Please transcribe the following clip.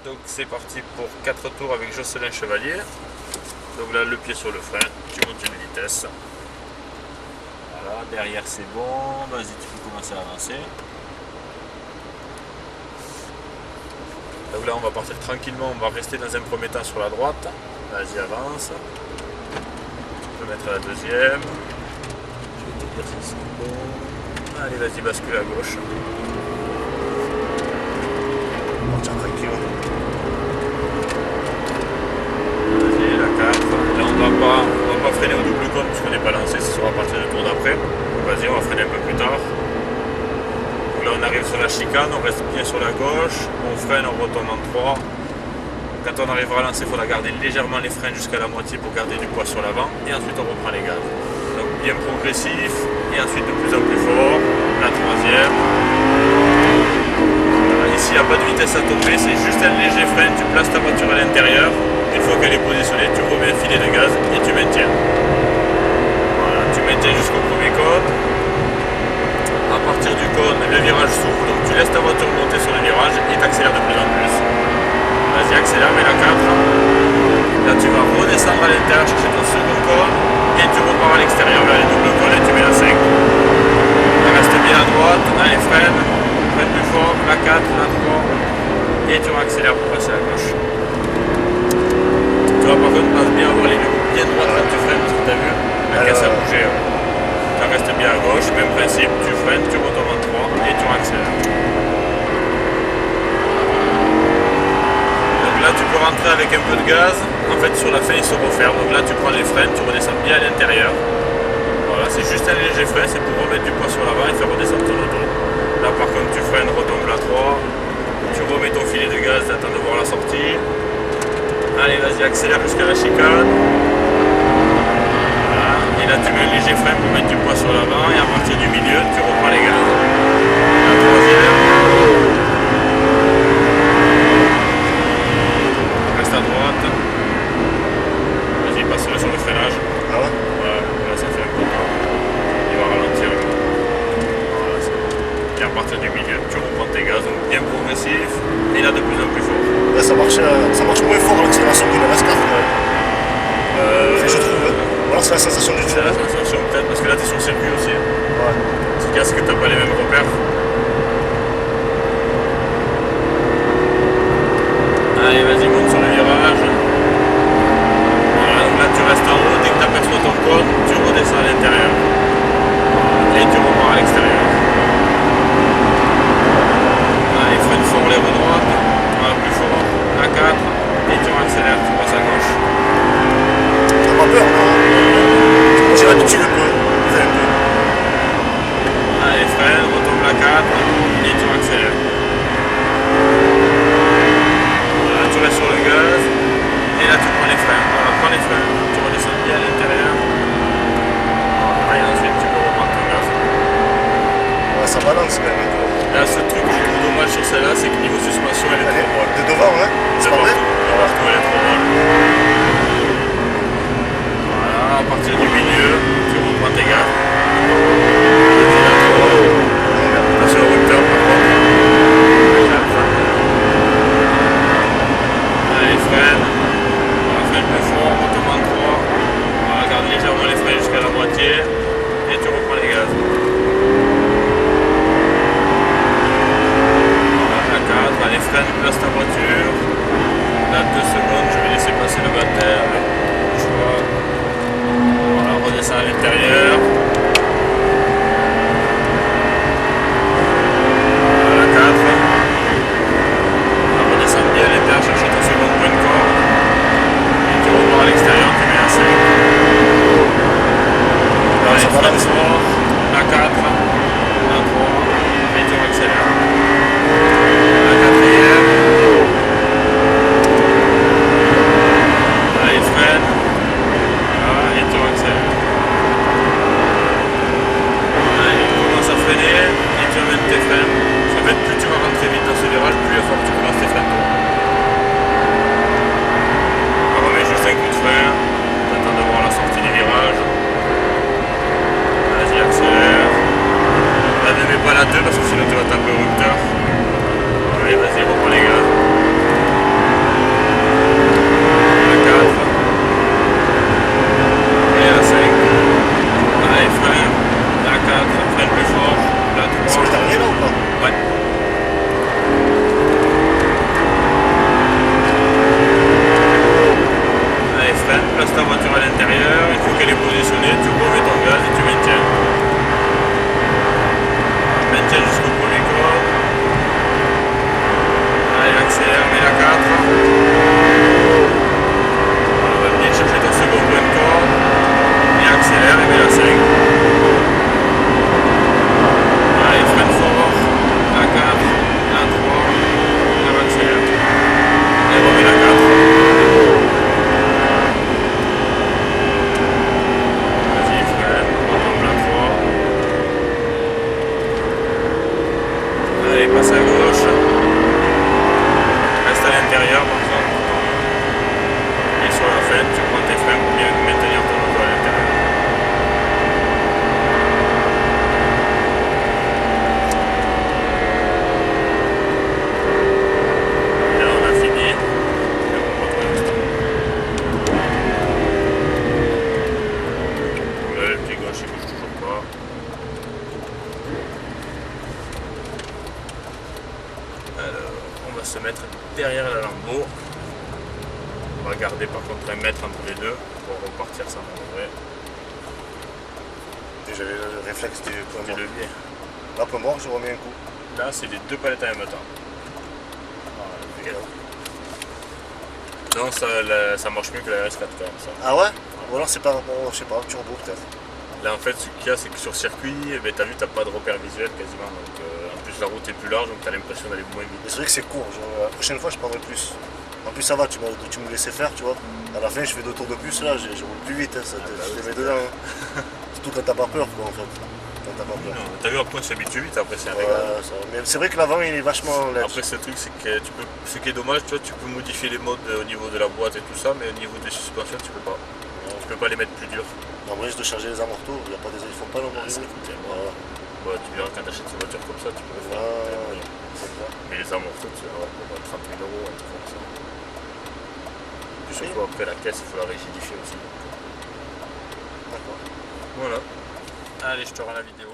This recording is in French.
Donc c'est parti pour 4 tours avec Jocelyn Chevalier. Donc là le pied sur le frein, tu montes une vitesse. Voilà, derrière c'est bon, vas-y tu peux commencer à avancer. Donc là on va partir tranquillement, on va rester dans un premier temps sur la droite. Vas-y avance. Je vais mettre la deuxième. Je vais te dire si c'est bon. Allez vas-y bascule à gauche. Tiens, tranquille. Vas-y, la 4. Là on va pas freiner au double cône parce qu'on n'est pas lancé, ce sera à partir du tour d'après. Vas-y, on va freiner un peu plus tard. Donc là on arrive sur la chicane, on reste bien sur la gauche, on freine, on retombe en 3. Quand on arrivera à lancer, il faudra garder légèrement les freins jusqu'à la moitié pour garder du poids sur l'avant. Et ensuite on reprend les gaz. Donc bien progressif, et ensuite de plus en plus fort. La troisième. Ici il n'y a pas de vitesse à tomber, c'est juste un léger frein, tu places ta voiture à l'intérieur. Une fois qu'elle est positionnée, tu remets un filet de gaz et tu maintiens. Voilà, tu maintiens jusqu'au premier cône. À partir du cône, le virage s'ouvre, donc tu laisses ta voiture monter sur le virage et tu accélères de plus en plus. Vas-y, accélère, mets la 4. Là, tu vas redescendre à l'intérieur, chercher ton second cône et tu repars à l'extérieur vers les doubles cônes et tu mets la 5. Là, reste bien à droite, allez, freine plus fort, la 4, la 3 et tu accélères pour passer à gauche. Tu vas par contre pense bien avoir les lignes bien droites quand tu freines parce que tu as vu, la caisse a bougé. Tu restes bien à gauche, même principe, tu freines, tu retombes en 3 et tu accélères. Donc là tu peux rentrer avec un peu de gaz, en fait sur la fin il se referme, donc là tu prends les freins, tu redescends bien à l'intérieur. Voilà, c'est juste un léger frein, c'est pour remettre du poids sur l'avant et faire redescendre ton auto. Là par contre tu freines, retombe la 3, tu remets ton filet de gaz, t'attends de voir la sortie. Allez vas-y accélère jusqu'à la chicane. Voilà. Et là tu mets un léger frein pour mettre du poids sur l'avant et à partir du milieu tu reprends les gaz. La troisième. Reste à droite. Vas-y passe sur le freinage. Ah ouais? Ouais, là ça fait un peu tard. Il va ralentir. Voilà, c'est bon. Et à partir du milieu tu reprends tes gaz, donc bien progressif et là de plus en plus fort. Là, ça marche moins fort l'accélération que le RS4. Je trouve. Voilà, c'est la sensation du C'est tour. la sensation peut-être parce que là tu es sur circuit aussi. Ouais. C'est qu'à ce que tu n'as pas les mêmes repères. Allez vas-y monte sur le virage. Voilà, donc là tu restes en haut, dès que tu aperçois ton cône, tu redescends à l'intérieur. Et tu repars à l'extérieur. Allez freine fort, lève droite. Voilà, plus fort. À 4. Et tu accélères, tu passes à gauche. T'as pas peur, non? J'ai l'habitude un peu. Allez, freine, retombe la 4 et tu accélères. Voilà, tu restes sur le gaz et là tu prends les freins. Voilà, prends les freins, tu redescends bien à l'intérieur. Voilà, et ensuite tu peux reprendre ton gaz. Ouais, ça balance quand même. Là, ce truc que je trouve dommage sur celle-là, c'est que niveau suspension, elle est trop molle. De devant, hein? C'est pas vrai? De partout, elle est trop molle. Voilà, à partir du milieu, tu reprends tes gaz. Attention au rupteur par contre. Allez, freine. Voilà, freine plus fort, retombe en 3. Voilà, garde légèrement les freins jusqu'à la moitié. Et tu reprends les gaz. Voilà, la 4. Allez, freine, place ta voiture. Là, 2 secondes, je vais laisser passer le batteur. Je vois. Voilà, redescend à l'intérieur. La 4. On redescend bien à l'intérieur, chercher ton second point de corde. Et tu repars à l'extérieur, tu mets un 5. Là, les freins fort. La 4. La 3. Et tu accélères. La 4e. Allez, freine. Voilà, et tu accélères. Allez, commence à freiner et tu amènes tes freins. En fait, plus tu vas rentrer vite dans ce virage, plus fort tu commences tes freins. On remet juste un coup de frein, t'attends de voir la sortie du virage. Vas-y, accélère. Là, ne mets pas la 2 parce que sinon tu vas taper au rupteur. Allez, vas-y, reprends les gaz. se mettre derrière la Lambo. On va garder par contre 1 mètre entre les deux pour repartir sans mauvais. Déjà le réflexe du point Du mort. levier. Là, point mort, je remets un coup. Là, c'est les 2 palettes en même temps. Voilà, non, ça marche mieux que la RS4 quand même, ça. Ah ouais? Ou alors c'est par rapport, je sais pas, au turbo peut-être. Là, en fait, ce qu'il y a, c'est que sur circuit, t'as vu, t'as pas de repère visuel quasiment. Donc, en plus, la route est plus large, donc t'as l'impression d'aller moins Mais vite. c'est vrai que c'est court, genre, la prochaine fois je prendrai plus. En plus ça va, tu me laissais faire, tu vois. À la fin je fais 2 tours de plus, là je roule plus vite, hein, bah je oui, te mets c'est dedans. Hein. Surtout quand t'as pas peur quoi en fait. Quand t'as pas peur. Non, t'as vu, après, on s'habitue vite, après, c'est un Ouais, régal. mais c'est vrai que l'avant il est vachement lèche. Après, ce truc, c'est que ce qui est dommage, tu vois, tu peux modifier les modes au niveau de la boîte et tout ça, mais au niveau des suspensions, tu peux pas. Tu peux pas les mettre plus durs. En vrai je dois charger les amortos, il y a pas des... ils font pas Ah, l'amorto. ça coûte tellement. Voilà. Bah, tu verras quand t'achètes une voiture comme ça, tu peux le faire. Ouais, c'est clair. Mais les amortos, tu vas avoir 30 000 euros, un truc comme ça. Puis surtout Oui. après la caisse, il faut la rigidifier aussi. D'accord. Voilà. Allez, je te rends la vidéo.